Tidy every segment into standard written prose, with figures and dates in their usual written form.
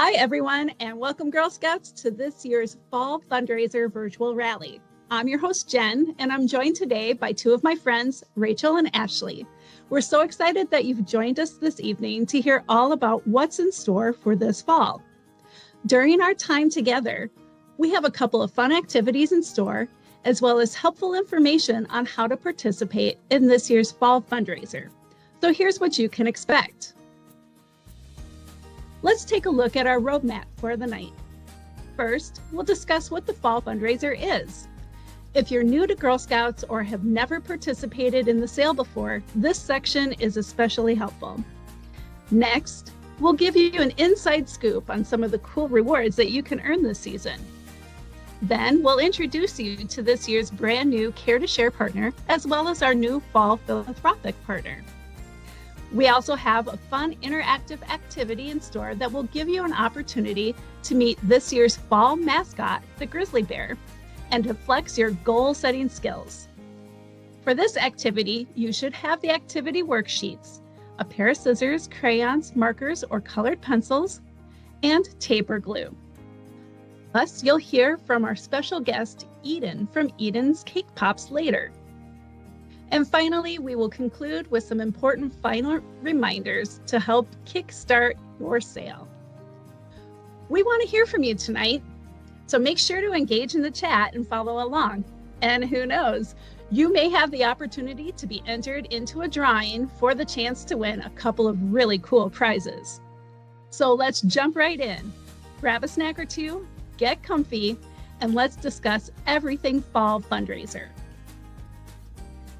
Hi, everyone, and welcome, Girl Scouts, to this year's Fall Fundraiser Virtual Rally. I'm your host, Jen, and I'm joined today by two of my friends, Rachel and Ashley. We're so excited that you've joined us this evening to hear all about what's in store for this fall. During our time together, we have a couple of fun activities in store, as well as helpful information on how to participate in this year's Fall Fundraiser. So here's what you can expect. Let's take a look at our roadmap for the night. First, we'll discuss what the Fall Fundraiser is. If you're new to Girl Scouts or have never participated in the sale before, this section is especially helpful. Next, we'll give you an inside scoop on some of the cool rewards that you can earn this season. Then we'll introduce you to this year's brand new Care to Share partner, as well as our new Fall Philanthropic partner. We also have a fun interactive activity in store that will give you an opportunity to meet this year's fall mascot, the grizzly bear, and to flex your goal-setting skills. For this activity, you should have the activity worksheets, a pair of scissors, crayons, markers, or colored pencils, and tape or glue. Plus, you'll hear from our special guest, Eden, from Eden's Cake Pops later. And finally, we will conclude with some important final reminders to help kickstart your sale. We want to hear from you tonight, so make sure to engage in the chat and follow along. And who knows, you may have the opportunity to be entered into a drawing for the chance to win a couple of really cool prizes. So let's jump right in. Grab a snack or two, get comfy, and let's discuss everything Fall Fundraiser.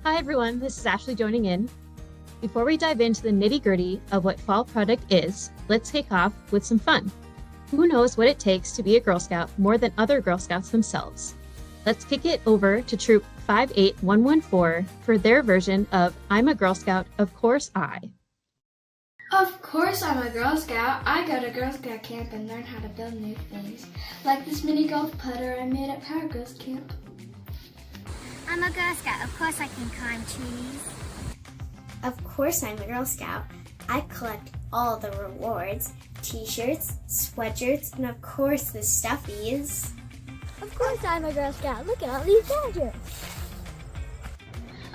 Hi everyone, this is Ashley joining in. Before we dive into the nitty-gritty of what Fall Product is, let's kick off with some fun. Who knows what it takes to be a Girl Scout more than other Girl Scouts themselves? Let's kick it over to Troop 58114 for their version of I'm a Girl Scout, of course I. Of course I'm a Girl Scout. I go to Girl Scout camp and learn how to build new things. Like this mini golf putter I made at Power Ghost Camp. I'm a Girl Scout. Of course I can climb trees. Of course I'm a Girl Scout. I collect all the rewards, t-shirts, sweatshirts, and of course the stuffies. Of course I'm a Girl Scout. Look at all these badges.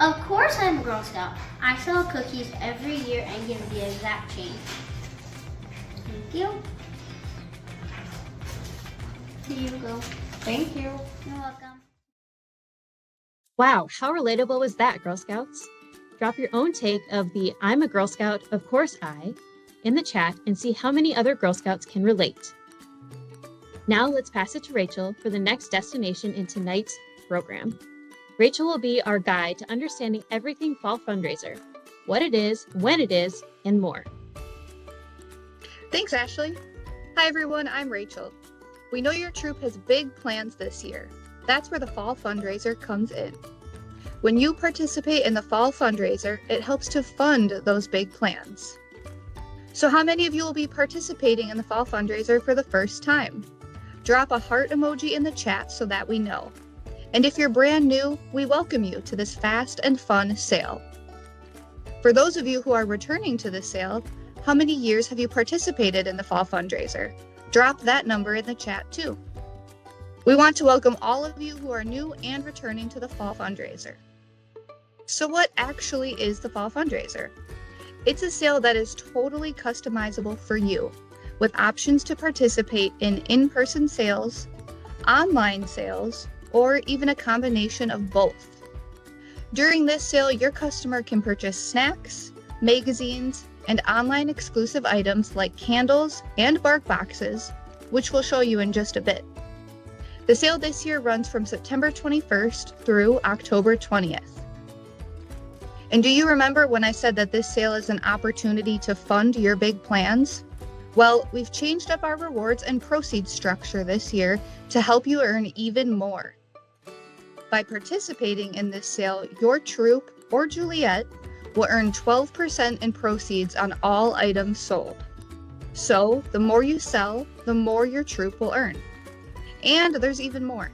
Of course I'm a Girl Scout. I sell cookies every year and give the exact change. Thank you. Here you go. Thank you. You're welcome. Wow, how relatable was that, Girl Scouts? Drop your own take of the I'm a Girl Scout, of course I in the chat and see how many other Girl Scouts can relate. Now let's pass it to Rachel for the next destination in tonight's program. Rachel will be our guide to understanding everything Fall Fundraiser, what it is, when it is, and more. Thanks, Ashley. Hi, everyone. I'm Rachel. We know your troop has big plans this year. That's where the Fall Fundraiser comes in. When you participate in the Fall Fundraiser, it helps to fund those big plans. So how many of you will be participating in the Fall Fundraiser for the first time? Drop a heart emoji in the chat so that we know. And if you're brand new, we welcome you to this fast and fun sale. For those of you who are returning to this sale, how many years have you participated in the Fall Fundraiser? Drop that number in the chat too. We want to welcome all of you who are new and returning to the Fall Fundraiser. So what actually is the Fall Fundraiser? It's a sale that is totally customizable for you, with options to participate in in-person sales, online sales, or even a combination of both. During this sale, your customer can purchase snacks, magazines, and online exclusive items like candles and bark boxes, which we'll show you in just a bit. The sale this year runs from September 21st through October 20th. And do you remember when I said that this sale is an opportunity to fund your big plans? Well, we've changed up our rewards and proceeds structure this year to help you earn even more. By participating in this sale, your troop or Juliet will earn 12% in proceeds on all items sold. So the more you sell, the more your troop will earn. And there's even more.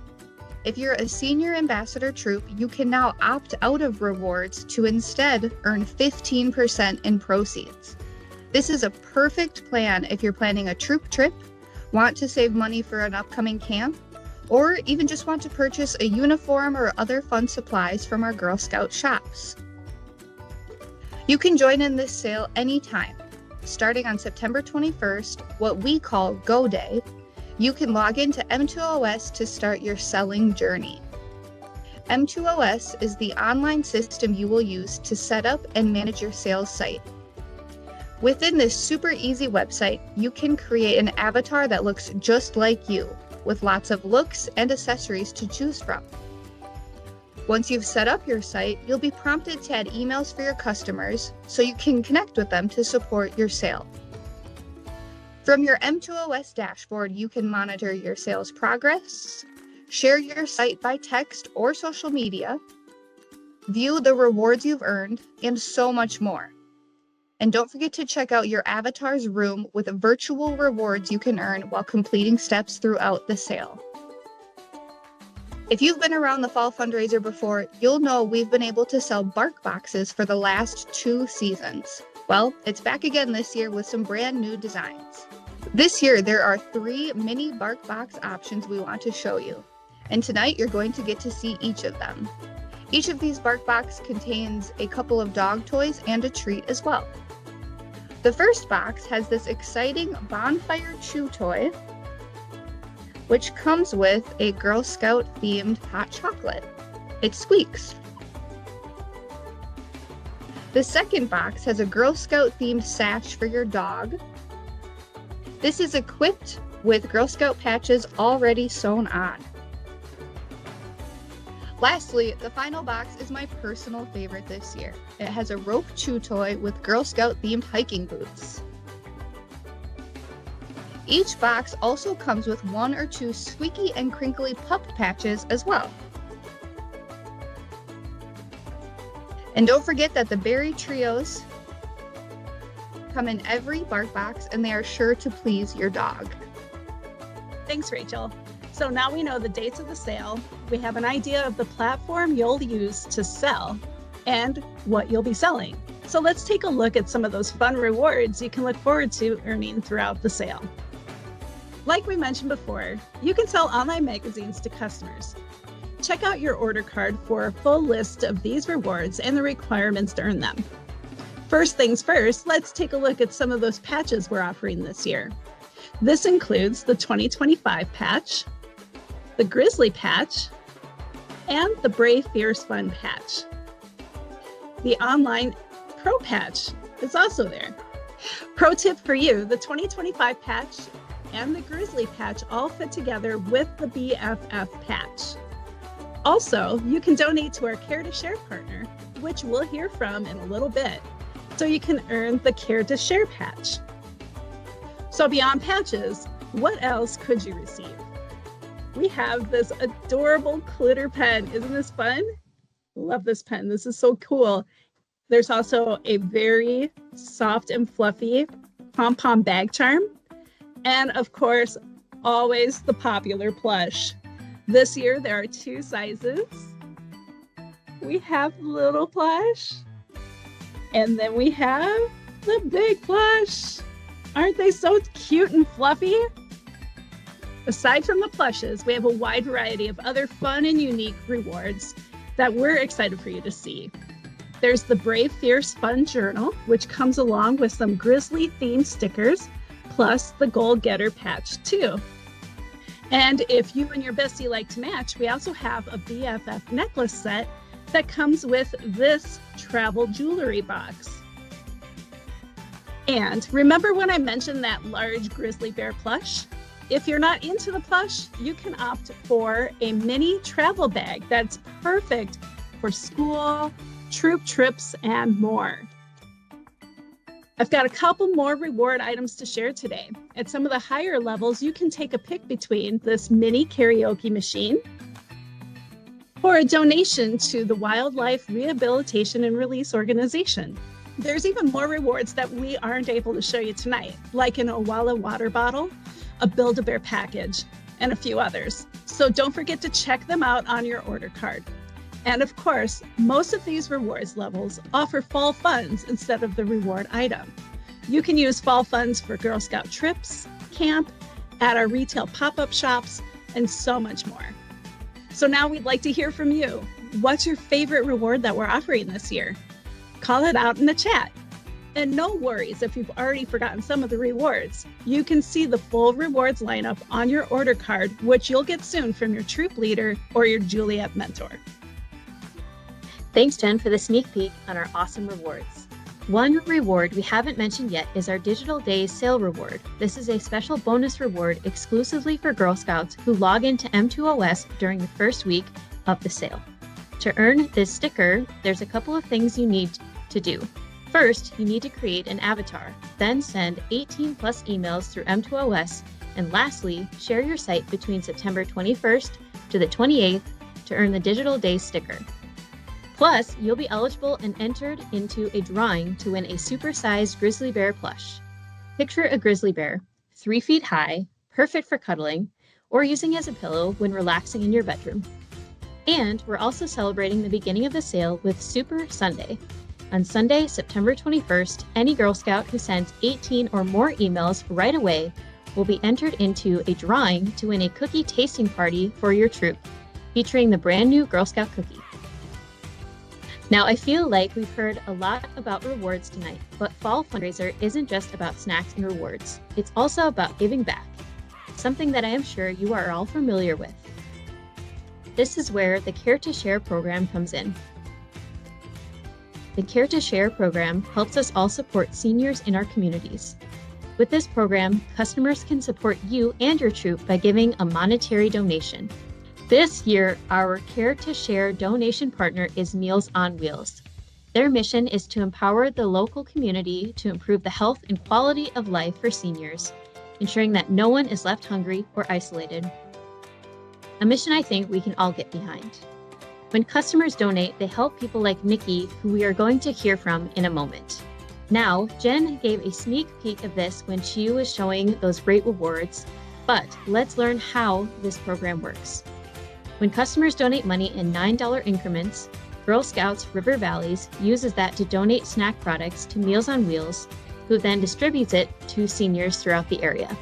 If you're a senior ambassador troop, you can now opt out of rewards to instead earn 15% in proceeds. This is a perfect plan if you're planning a troop trip, Want to save money for an upcoming camp? Or even just want to purchase a uniform or other fun supplies from our Girl Scout shops? You can join in this sale anytime. Starting on September 21st, what we call Go Day, you can log into M2OS to start your selling journey. M2OS is the online system you will use to set up and manage your sales site. Within this super easy website, you can create an avatar that looks just like you, with lots of looks and accessories to choose from. Once you've set up your site, you'll be prompted to add emails for your customers so you can connect with them to support your sale. From your M2OS dashboard, you can monitor your sales progress, share your site by text or social media, view the rewards you've earned, and so much more. And don't forget to check out your avatar's room with virtual rewards you can earn while completing steps throughout the sale. If you've been around the Fall Fundraiser before, you'll know we've been able to sell bark boxes for the last 2 seasons. Well, it's back again this year with some brand new designs. This year, there are 3 mini bark box options we want to show you. And tonight, you're going to get to see each of them. Each of these bark boxes contains a couple of dog toys and a treat as well. The first box has this exciting bonfire chew toy, which comes with a Girl Scout themed hot chocolate. It squeaks. The second box has a Girl Scout themed sash for your dog. This is equipped with Girl Scout patches already sewn on. Lastly, the final box is my personal favorite this year. It has a rope chew toy with Girl Scout themed hiking boots. Each box also comes with 1 or 2 squeaky and crinkly pupped patches as well. And don't forget that the berry trios come in every bark box and they are sure to please your dog. Thanks, Rachel. So now we know the dates of the sale, we have an idea of the platform you'll use to sell and what you'll be selling. So let's take a look at some of those fun rewards you can look forward to earning throughout the sale. Like we mentioned before, you can sell online magazines to customers. Check out your order card for a full list of these rewards and the requirements to earn them. First things first, let's take a look at some of those patches we're offering this year. This includes the 2025 patch, the Grizzly patch, and the Brave Fierce Fun patch. The online Pro patch is also there. Pro tip for you, the 2025 patch and the Grizzly patch all fit together with the BFF patch. Also, you can donate to our Care to Share partner, which we'll hear from in a little bit, so you can earn the Care to Share patch. So beyond patches, what else could you receive? We have this adorable glitter pen. Isn't this fun? Love this pen. This is so cool. There's also a very soft and fluffy pom-pom bag charm. And of course, always the popular plush. This year, there are 2 sizes. We have little plush, and then we have the big plush. Aren't they so cute and fluffy? Aside from the plushes, we have a wide variety of other fun and unique rewards that we're excited for you to see. There's the Brave Fierce Fun Journal, which comes along with some Grizzly themed stickers, plus the Goal Getter patch too. And if you and your bestie like to match, we also have a BFF necklace set that comes with this travel jewelry box. And remember when I mentioned that large grizzly bear plush? If you're not into the plush, you can opt for a mini travel bag that's perfect for school, troop trips, and more. I've got a couple more reward items to share today. At some of the higher levels, you can take a pick between this mini karaoke machine or a donation to the Wildlife Rehabilitation and Release Organization. There's even more rewards that we aren't able to show you tonight, like an Owala water bottle, a Build-A-Bear package, and a few others. So don't forget to check them out on your order card. And of course, most of these rewards levels offer fall funds instead of the reward item. You can use fall funds for Girl Scout trips, camp, at our retail pop-up shops, and so much more. So now we'd like to hear from you. What's your favorite reward that we're offering this year? Call it out in the chat. And no worries if you've already forgotten some of the rewards. You can see the full rewards lineup on your order card, which you'll get soon from your troop leader or your Juliet mentor. Thanks, Jen, for the sneak peek on our awesome rewards. One reward we haven't mentioned yet is our Digital Days Sale Reward. This is a special bonus reward exclusively for Girl Scouts who log into M2OS during the first week of the sale. To earn this sticker, there's a couple of things you need to do. First, you need to create an avatar, then send 18 plus emails through M2OS, and lastly, share your site between September 21st to the 28th to earn the Digital Days sticker. Plus, you'll be eligible and entered into a drawing to win a supersized grizzly bear plush. Picture a grizzly bear, 3 feet high, perfect for cuddling, or using as a pillow when relaxing in your bedroom. And we're also celebrating the beginning of the sale with Super Sunday. On Sunday, September 21st, any Girl Scout who sends 18 or more emails right away will be entered into a drawing to win a cookie tasting party for your troop, featuring the brand new Girl Scout cookie. Now, I feel like we've heard a lot about rewards tonight, but Fall Fundraiser isn't just about snacks and rewards. It's also about giving back, something that I am sure you are all familiar with. This is where the Care to Share program comes in. The Care to Share program helps us all support seniors in our communities. With this program, customers can support you and your troop by giving a monetary donation. This year, our Care to Share donation partner is Meals on Wheels. Their mission is to empower the local community to improve the health and quality of life for seniors, ensuring that no one is left hungry or isolated. A mission I think we can all get behind. When customers donate, they help people like Nikki, who we are going to hear from in a moment. Now, Jen gave a sneak peek of this when she was showing those great rewards, but let's learn how this program works. When customers donate money in $9 increments, Girl Scouts River Valleys uses that to donate snack products to Meals on Wheels, who then distributes it to seniors throughout the area.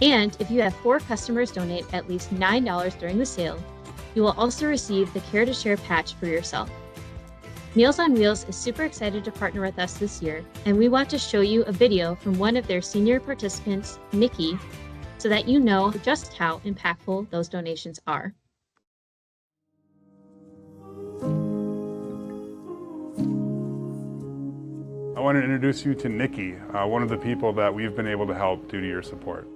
And if you have 4 customers donate at least $9 during the sale, you will also receive the Care to Share patch for yourself. Meals on Wheels is super excited to partner with us this year, and we want to show you a video from one of their senior participants, Nikki, so that you know just how impactful those donations are. I want to introduce you to Nikki, one of the people that we've been able to help due to your support.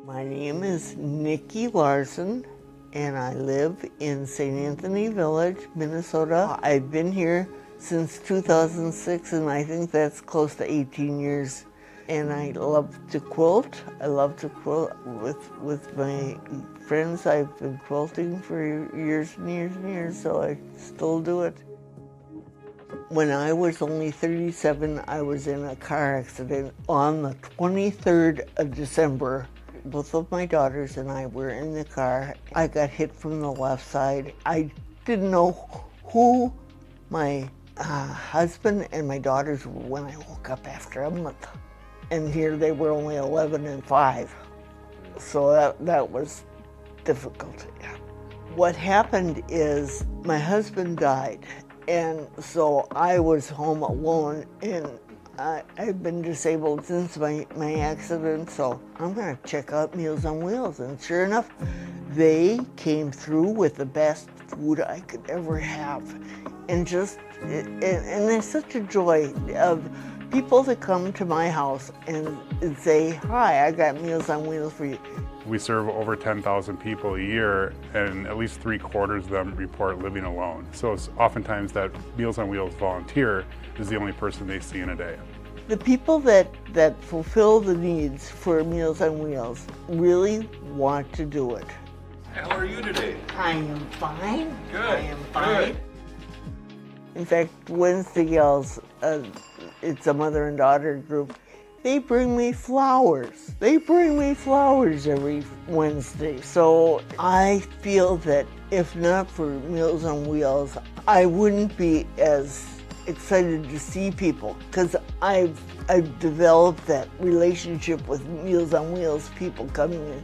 My name is Nikki Larson, and I live in St. Anthony Village, Minnesota. I've been here since 2006, and I think that's close to 18 years. And I love to quilt. I love to quilt with my friends. I've been quilting for years and years and years, so I still do it. When I was only 37, I was in a car accident on the 23rd of December. Both of my daughters and I were in the car. I got hit from the left side. I didn't know who my husband and my daughters were when I woke up after a month. And here they were only 11 and 5. So that was difficult. What happened is my husband died. And so I was home alone, and I've been disabled since my accident, so I'm gonna check out Meals on Wheels. And sure enough, they came through with the best food I could ever have. And there's such a joy of people that come to my house and say, "Hi, I got Meals on Wheels for you." We serve over 10,000 people a year, and at least 3/4 of them report living alone. So it's oftentimes that Meals on Wheels volunteer is the only person they see in a day. The people that fulfill the needs for Meals on Wheels really want to do it. How are you today? I am fine. Good. I am fine. Good. In fact, Wednesday Gals, it's a mother and daughter group. They bring me flowers. They bring me flowers every Wednesday. So I feel that if not for Meals on Wheels, I wouldn't be as excited to see people because I've developed that relationship with Meals on Wheels, people coming in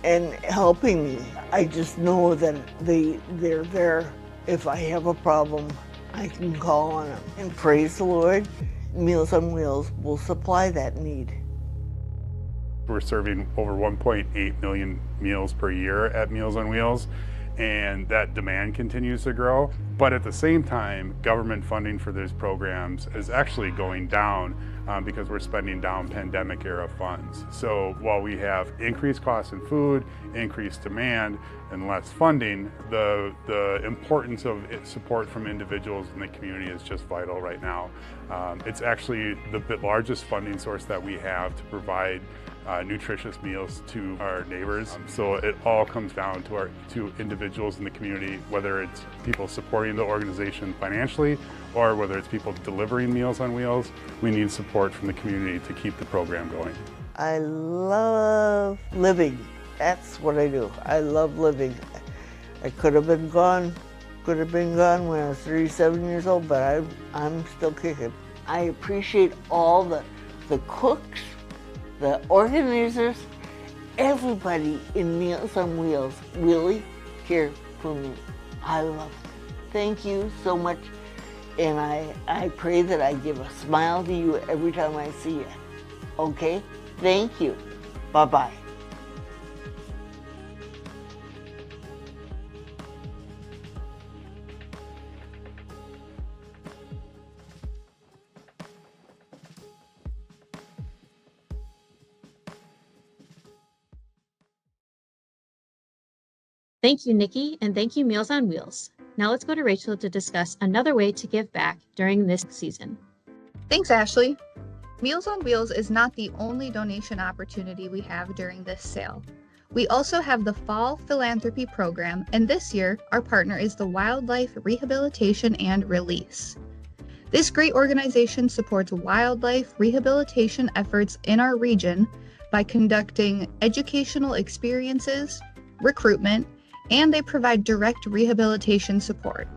and helping me. I just know that they're there. If I have a problem, I can call on them. And praise the Lord, Meals on Wheels will supply that need. We're serving over 1.8 million meals per year at Meals on Wheels, and that demand continues to grow. But at the same time, government funding for these programs is actually going down because we're spending down pandemic era funds. So while we have increased costs in food, increased demand, and less funding, the importance of support from individuals in the community is just vital right now. It's actually the largest funding source that we have to provide nutritious meals to our neighbors. So it all comes down to individuals in the community, whether it's people supporting the organization financially or whether it's people delivering Meals on Wheels. We need support from the community to keep the program going. I love living. That's what I do. I love living. I could have been gone when I was 37 years old, but I'm still kicking. I appreciate all the cooks, the organizers, everybody in Meals on Wheels really care for me. I love it. Thank you so much. And I pray that I give a smile to you every time I see you. Okay? Thank you. Bye-bye. Thank you, Nikki, and thank you, Meals on Wheels. Now let's go to Rachel to discuss another way to give back during this season. Thanks, Ashley. Meals on Wheels is not the only donation opportunity we have during this sale. We also have the Fall Philanthropy Program, and this year, our partner is the Wildlife Rehabilitation and Release. This great organization supports wildlife rehabilitation efforts in our region by conducting educational experiences, recruitment, and they provide direct rehabilitation support.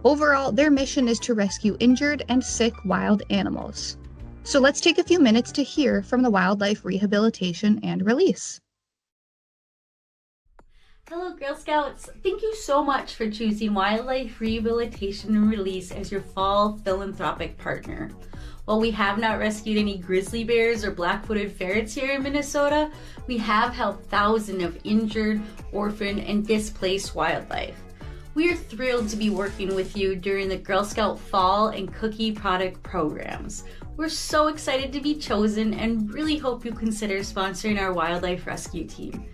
Overall, their mission is to rescue injured and sick wild animals. So let's take a few minutes to hear from the Wildlife Rehabilitation and Release. Hello Girl Scouts! Thank you so much for choosing Wildlife Rehabilitation and Release as your fall philanthropic partner. While we have not rescued any grizzly bears or black-footed ferrets here in Minnesota, we have helped thousands of injured, orphaned, and displaced wildlife. We are thrilled to be working with you during the Girl Scout Fall and Cookie Product programs. We're so excited to be chosen and really hope you consider sponsoring our wildlife rescue team.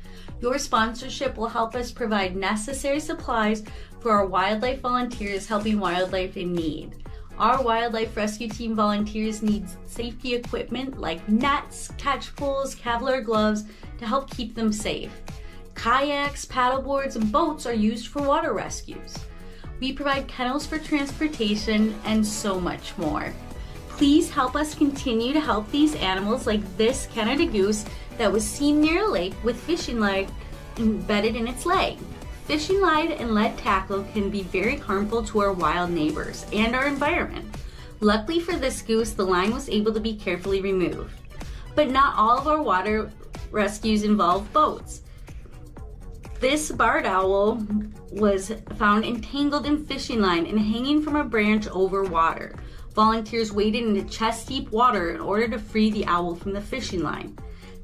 Your sponsorship will help us provide necessary supplies for our wildlife volunteers helping wildlife in need. Our wildlife rescue team volunteers need safety equipment like nets, catch poles, Kevlar gloves to help keep them safe. Kayaks, paddleboards, and boats are used for water rescues. We provide kennels for transportation and so much more. Please help us continue to help these animals like this Canada goose that was seen near a lake with fishing line embedded in its leg. Fishing line and lead tackle can be very harmful to our wild neighbors and our environment. Luckily for this goose, the line was able to be carefully removed. But not all of our water rescues involve boats. This barred owl was found entangled in fishing line and hanging from a branch over water. Volunteers waded into chest-deep water in order to free the owl from the fishing line.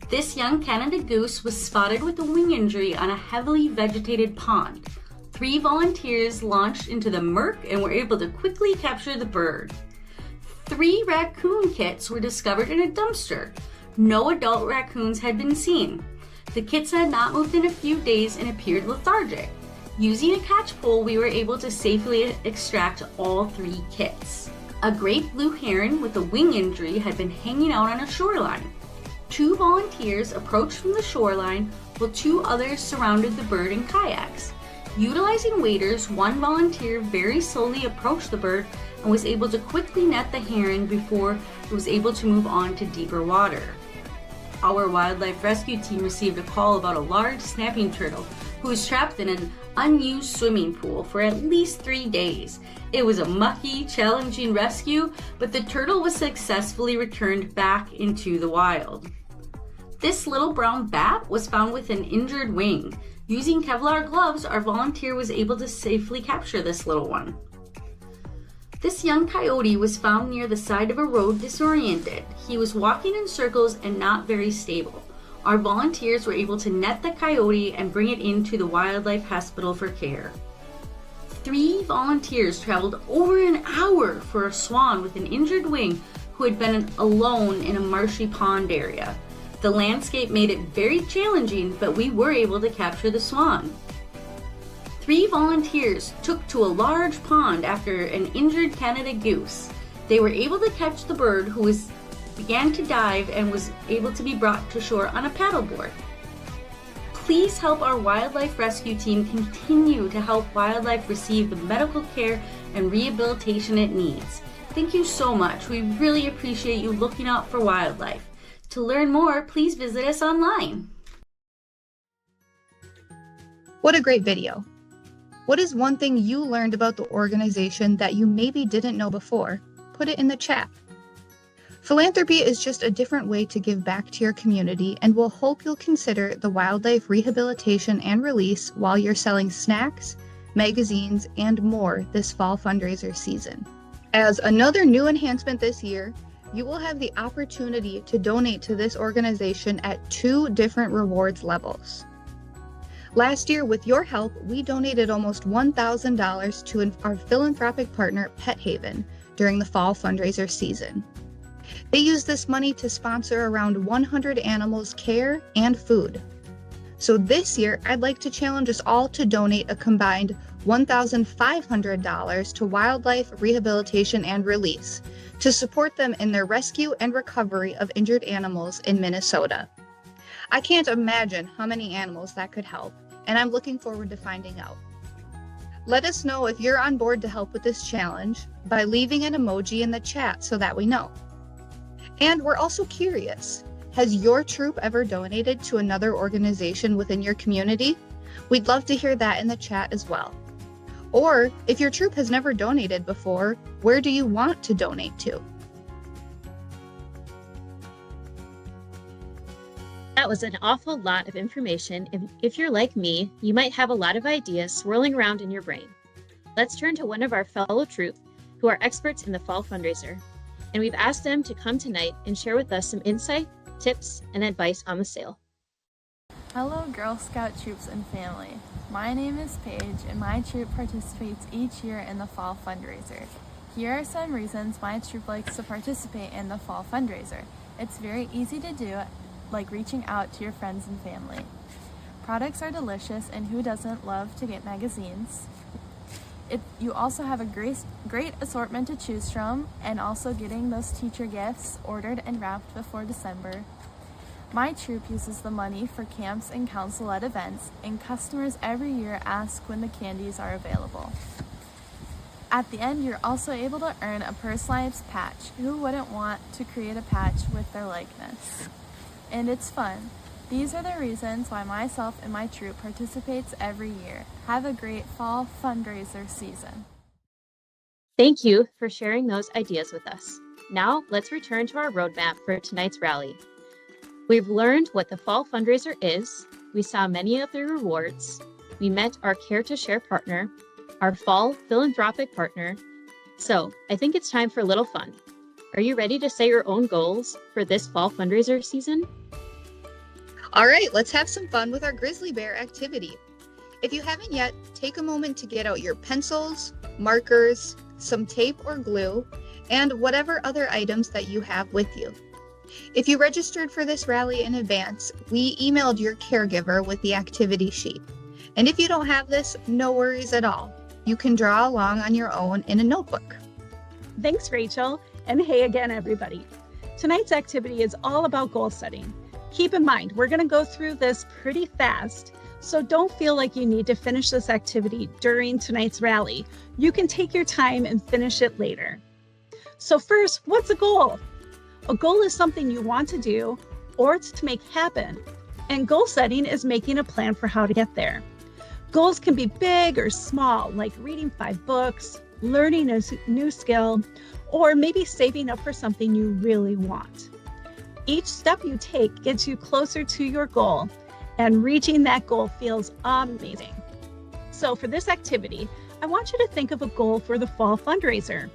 This young Canada goose was spotted with a wing injury on a heavily vegetated pond. 3 volunteers launched into the murk and were able to quickly capture the bird. 3 raccoon kits were discovered in a dumpster. No adult raccoons had been seen. The kits had not moved in a few days and appeared lethargic. Using a catch pole, we were able to safely extract all 3 kits. A great blue heron with a wing injury had been hanging out on a shoreline. 2 volunteers approached from the shoreline while 2 others surrounded the bird in kayaks. Utilizing waders, 1 volunteer very slowly approached the bird and was able to quickly net the heron before it was able to move on to deeper water. Our wildlife rescue team received a call about a large snapping turtle who was trapped in an unused swimming pool for at least 3 days. It was a mucky, challenging rescue, but the turtle was successfully returned back into the wild. This little brown bat was found with an injured wing. Using Kevlar gloves, our volunteer was able to safely capture this little one. This young coyote was found near the side of a road disoriented. He was walking in circles and not very stable. Our volunteers were able to net the coyote and bring it into the wildlife hospital for care. 3 volunteers traveled over an hour for a swan with an injured wing who had been alone in a marshy pond area. The landscape made it very challenging, but we were able to capture the swan. 3 volunteers took to a large pond after an injured Canada goose. They were able to catch the bird, who began to dive and was able to be brought to shore on a paddleboard. Please help our wildlife rescue team continue to help wildlife receive the medical care and rehabilitation it needs. Thank you so much. We really appreciate you looking out for wildlife. To learn more, please visit us online. What a great video. What is one thing you learned about the organization that you maybe didn't know before? Put it in the chat. Philanthropy is just a different way to give back to your community, and we'll hope you'll consider the wildlife rehabilitation and release while you're selling snacks, magazines, and more this fall fundraiser season. As another new enhancement this year, you will have the opportunity to donate to this organization at 2 different rewards levels. Last year, with your help, we donated almost $1,000 to our philanthropic partner, Pet Haven, during the fall fundraiser season. They used this money to sponsor around 100 animals' care and food. So this year, I'd like to challenge us all to donate a combined $1,500 to wildlife rehabilitation and release to support them in their rescue and recovery of injured animals in Minnesota. I can't imagine how many animals that could help, and I'm looking forward to finding out. Let us know if you're on board to help with this challenge by leaving an emoji in the chat so that we know. And we're also curious, has your troop ever donated to another organization within your community? We'd love to hear that in the chat as well. Or if your troop has never donated before, where do you want to donate to? That was an awful lot of information. If you're like me, you might have a lot of ideas swirling around in your brain. Let's turn to one of our fellow troop who are experts in the fall fundraiser. And we've asked them to come tonight and share with us some insight, tips, and advice on the sale. Hello Girl Scout troops and family. My name is Paige and my troop participates each year in the fall fundraiser. Here are some reasons my troop likes to participate in the fall fundraiser. It's very easy to do, like reaching out to your friends and family. Products are delicious, and who doesn't love to get magazines? You also have a great assortment to choose from, and also getting those teacher gifts ordered and wrapped before December. My troop uses the money for camps and council-led events, and customers every year ask when the candies are available. At the end, you're also able to earn a personalized patch. Who wouldn't want to create a patch with their likeness? And it's fun. These are the reasons why myself and my troop participates every year. Have a great fall fundraiser season. Thank you for sharing those ideas with us. Now let's return to our roadmap for tonight's rally. We've learned what the fall fundraiser is. We saw many of the rewards. We met our Care to Share partner, our fall philanthropic partner. So I think it's time for a little fun. Are you ready to set your own goals for this fall fundraiser season? All right, let's have some fun with our grizzly bear activity. If you haven't yet, take a moment to get out your pencils, markers, some tape or glue, and whatever other items that you have with you. If you registered for this rally in advance, we emailed your caregiver with the activity sheet. And if you don't have this, no worries at all. You can draw along on your own in a notebook. Thanks, Rachel. And hey again, everybody. Tonight's activity is all about goal setting. Keep in mind, we're going to go through this pretty fast, so don't feel like you need to finish this activity during tonight's rally. You can take your time and finish it later. So first, what's a goal? A goal is something you want to do or to make happen, and goal setting is making a plan for how to get there. Goals can be big or small, like reading 5 books, learning a new skill, or maybe saving up for something you really want. Each step you take gets you closer to your goal, and reaching that goal feels amazing. So for this activity, I want you to think of a goal for the fall fundraiser.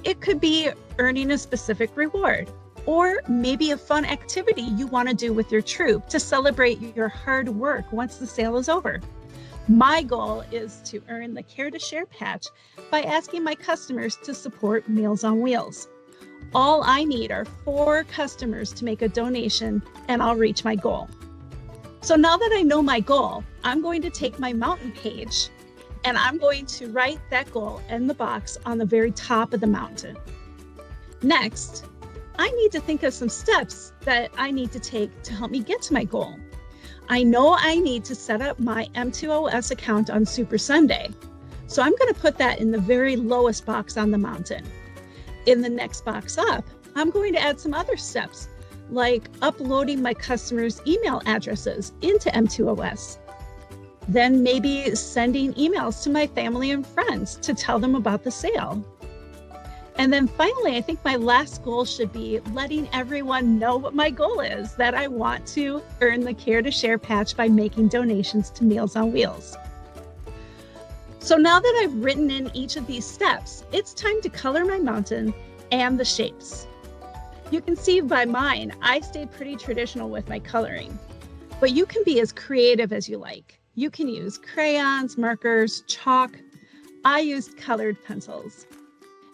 It could be earning a specific reward, or maybe a fun activity you want to do with your troop to celebrate your hard work once the sale is over. My goal is to earn the Care to Share patch by asking my customers to support Meals on Wheels. All I need are 4 customers to make a donation, and I'll reach my goal. So now that I know my goal, I'm going to take my mountain page and I'm going to write that goal in the box on the very top of the mountain. Next, I need to think of some steps that I need to take to help me get to my goal. I know I need to set up my M2OS account on Super Sunday, so I'm going to put that in the very lowest box on the mountain. In the next box up, I'm going to add some other steps, like uploading my customers' email addresses into M2OS. Then maybe sending emails to my family and friends to tell them about the sale. And then finally, I think my last goal should be letting everyone know what my goal is, that I want to earn the Care to Share patch by making donations to Meals on Wheels. So now that I've written in each of these steps, it's time to color my mountain and the shapes. You can see by mine, I stayed pretty traditional with my coloring, but you can be as creative as you like. You can use crayons, markers, chalk. I used colored pencils.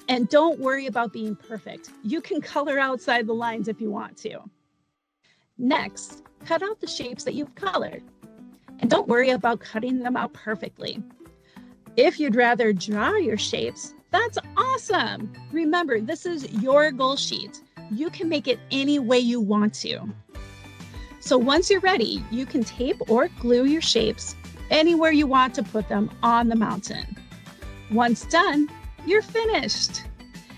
And don't worry about being perfect. You can color outside the lines if you want to. Next, cut out the shapes that you've colored. And don't worry about cutting them out perfectly. If you'd rather draw your shapes, that's awesome. Remember, this is your goal sheet. You can make it any way you want to. So once you're ready, you can tape or glue your shapes anywhere you want to put them on the mountain. Once done, you're finished.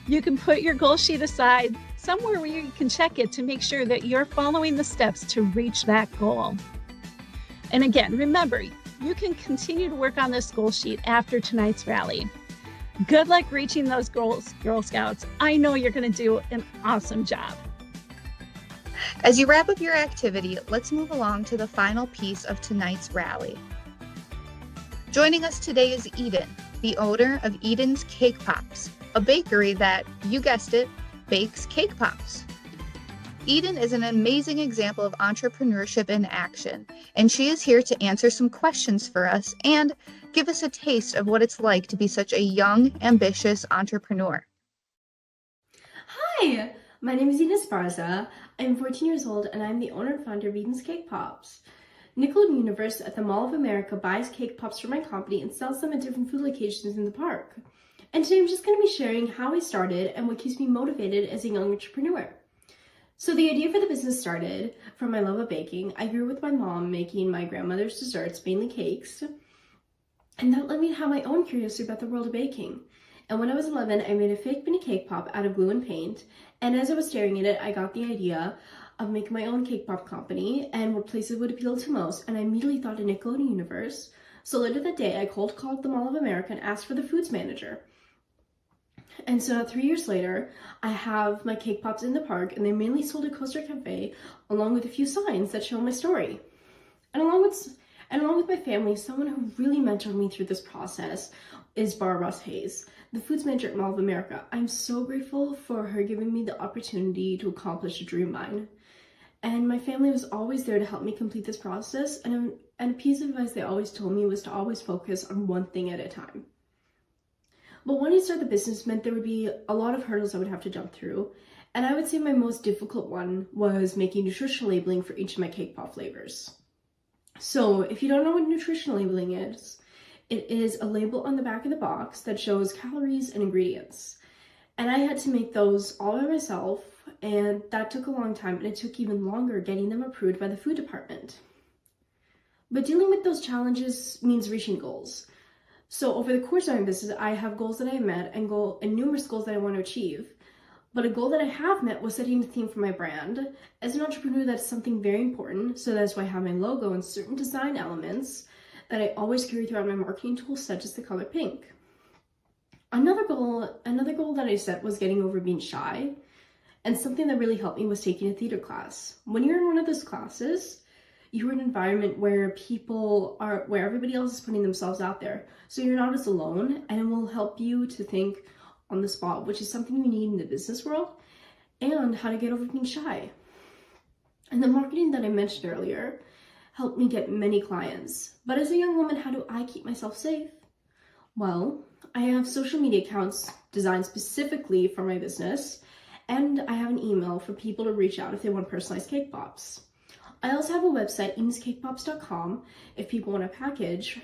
You can put your goal sheet aside somewhere where you can check it to make sure that you're following the steps to reach that goal. And again, remember, you can continue to work on this goal sheet after tonight's rally. Good luck reaching those goals, Girl Scouts. I know you're going to do an awesome job. As you wrap up your activity, let's move along to the final piece of tonight's rally. Joining us today is Eden, the owner of Eden's Cake Pops, a bakery that, you guessed it, bakes cake pops. Eden is an amazing example of entrepreneurship in action, and she is here to answer some questions for us and give us a taste of what it's like to be such a young, ambitious entrepreneur. Hi, my name is Eden Esparza. I'm 14 years old and I'm the owner and founder of Eden's Cake Pops. Nickelodeon Universe at the Mall of America buys cake pops from my company and sells them at different food locations in the park. And today I'm just going to be sharing how I started and what keeps me motivated as a young entrepreneur. So the idea for the business started from my love of baking. I grew with my mom making my grandmother's desserts, mainly cakes, and that led me to have my own curiosity about the world of baking. And when I was 11, I made a fake mini cake pop out of glue and paint, and as I was staring at it, I got the idea of making my own cake pop company and what places would appeal to most, and I immediately thought of Nickelodeon Universe. So later that day, I cold called the Mall of America and asked for the foods manager. And so 3 years later, I have my cake pops in the park, and they're mainly sold at Coaster Cafe, along with a few signs that show my story. And along with my family, someone who really mentored me through this process is Barb Ross Hayes, the foods manager at Mall of America. I'm so grateful for her giving me the opportunity to accomplish a dream of mine. And my family was always there to help me complete this process, and a piece of advice they always told me was to always focus on one thing at a time. But when I started the business meant there would be a lot of hurdles I would have to jump through, and I would say my most difficult one was making nutritional labeling for each of my cake pop flavors. So if you don't know what nutritional labeling is, it is a label on the back of the box that shows calories and ingredients. And I had to make those all by myself, and that took a long time, and it took even longer getting them approved by the food department. But dealing with those challenges means reaching goals. So over the course of my business, I have goals that I met and numerous goals that I want to achieve. But a goal that I have met was setting the theme for my brand. As an entrepreneur, that's something very important. So that's why I have my logo and certain design elements that I always carry throughout my marketing tools, such as the color pink. Another goal that I set was getting over being shy, and something that really helped me was taking a theater class. When you're in one of those classes, you're in an environment where everybody else is putting themselves out there, so you're not as alone, and it will help you to think on the spot, which is something you need in the business world, and how to get over being shy. And the marketing that I mentioned earlier helped me get many clients. But as a young woman, how do I keep myself safe? Well, I have social media accounts designed specifically for my business, and I have an email for people to reach out if they want personalized cake pops. I also have a website, enoscakepops.com, if people want a package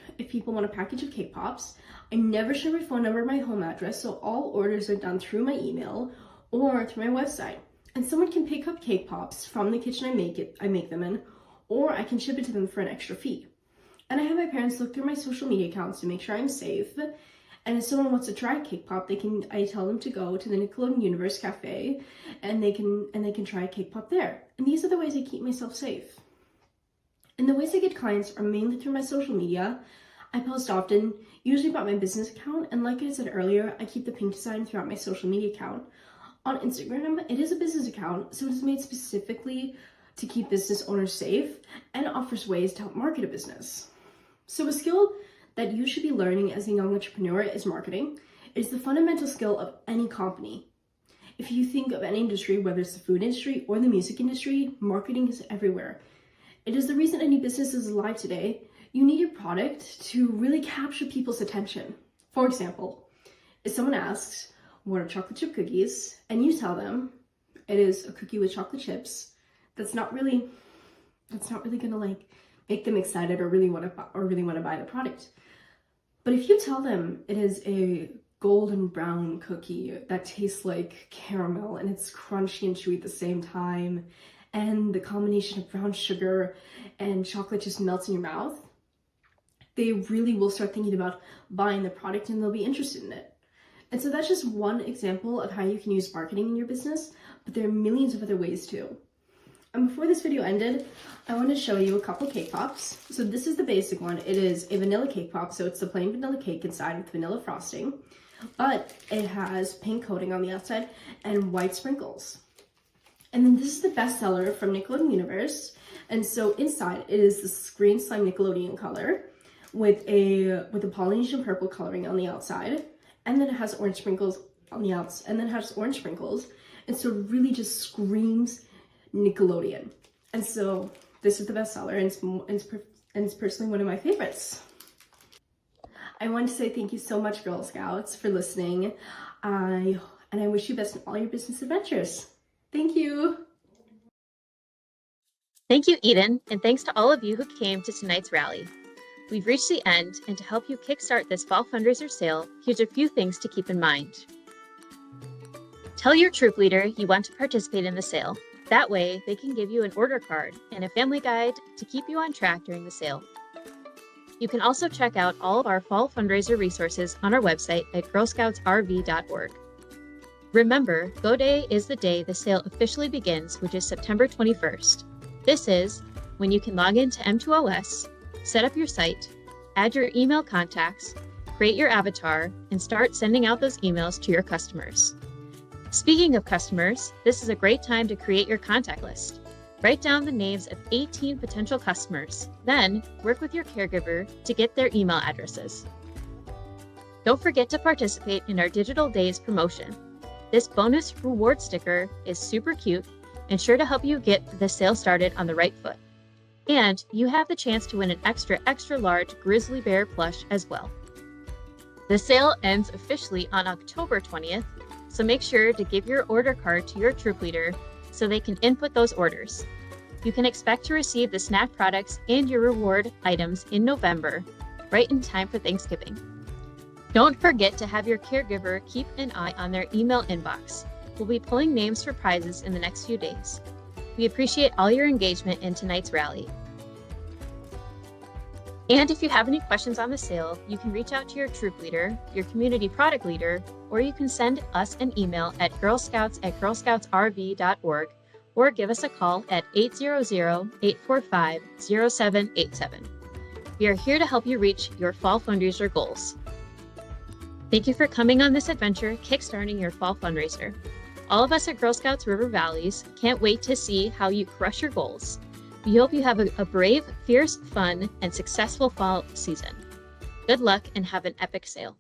of cake pops. I never share my phone number or my home address, so all orders are done through my email or through my website. And someone can pick up cake pops from the kitchen I make them in, or I can ship it to them for an extra fee. And I have my parents look through my social media accounts to make sure I'm safe. And if someone wants to try a cake pop, I tell them to go to the Nickelodeon Universe Cafe, and they can try a cake pop there. And these are the ways I keep myself safe. And the ways I get clients are mainly through my social media. I post often, usually about my business account, and like I said earlier, I keep the pink design throughout my social media account. On Instagram, it is a business account, so it is made specifically to keep business owners safe and offers ways to help market a business. So a skill that you should be learning as a young entrepreneur is marketing. It is the fundamental skill of any company. If you think of any industry, whether it's the food industry or the music industry, marketing is everywhere. It is the reason any business is alive today. You need your product to really capture people's attention. For example, if someone asks, what are chocolate chip cookies? And you tell them it is a cookie with chocolate chips, that's not really gonna like make them excited or really want to buy the product. But if you tell them it is a golden brown cookie that tastes like caramel and it's crunchy and chewy at the same time, and the combination of brown sugar and chocolate just melts in your mouth, they really will start thinking about buying the product and they'll be interested in it. And so that's just one example of how you can use marketing in your business, but there are millions of other ways too. And before this video ended, I want to show you a couple cake pops. So this is the basic one. It is a vanilla cake pop, so it's the plain vanilla cake inside with vanilla frosting, but it has pink coating on the outside and white sprinkles. And then this is the bestseller from Nickelodeon Universe. And so inside it is this green slime Nickelodeon color with a Polynesian purple coloring on the outside. And then it has orange sprinkles on the outside, and then it has orange sprinkles. And so it really just screams Nickelodeon. And so this is the bestseller, and it's personally one of my favorites. I want to say thank you so much, Girl Scouts, for listening. And I wish you best in all your business adventures. Thank you. Thank you, Eden, and thanks to all of you who came to tonight's rally. We've reached the end, and to help you kickstart this fall fundraiser sale, here's a few things to keep in mind. Tell your troop leader you want to participate in the sale. That way, they can give you an order card and a family guide to keep you on track during the sale. You can also check out all of our fall fundraiser resources on our website at girlscoutsrv.org. Remember, Go Day is the day the sale officially begins, which is September 21st. This is when you can log into M2OS, set up your site, add your email contacts, create your avatar, and start sending out those emails to your customers. Speaking of customers, this is a great time to create your contact list. Write down the names of 18 potential customers, then work with your caregiver to get their email addresses. Don't forget to participate in our Digital Days promotion. This bonus reward sticker is super cute and sure to help you get the sale started on the right foot. And you have the chance to win an extra large grizzly bear plush as well. The sale ends officially on October 20th, so make sure to give your order card to your troop leader so they can input those orders. You can expect to receive the snack products and your reward items in November, right in time for Thanksgiving. Don't forget to have your caregiver keep an eye on their email inbox. We'll be pulling names for prizes in the next few days. We appreciate all your engagement in tonight's rally. And if you have any questions on the sale, you can reach out to your troop leader, your community product leader, or you can send us an email at girlscouts@girlscoutsrv.org or give us a call at 800-845-0787. We are here to help you reach your fall fundraiser goals. Thank you for coming on this adventure, kickstarting your fall fundraiser. All of us at Girl Scouts River Valleys can't wait to see how you crush your goals. We hope you have a brave, fierce, fun, and successful fall season. Good luck and have an epic sale.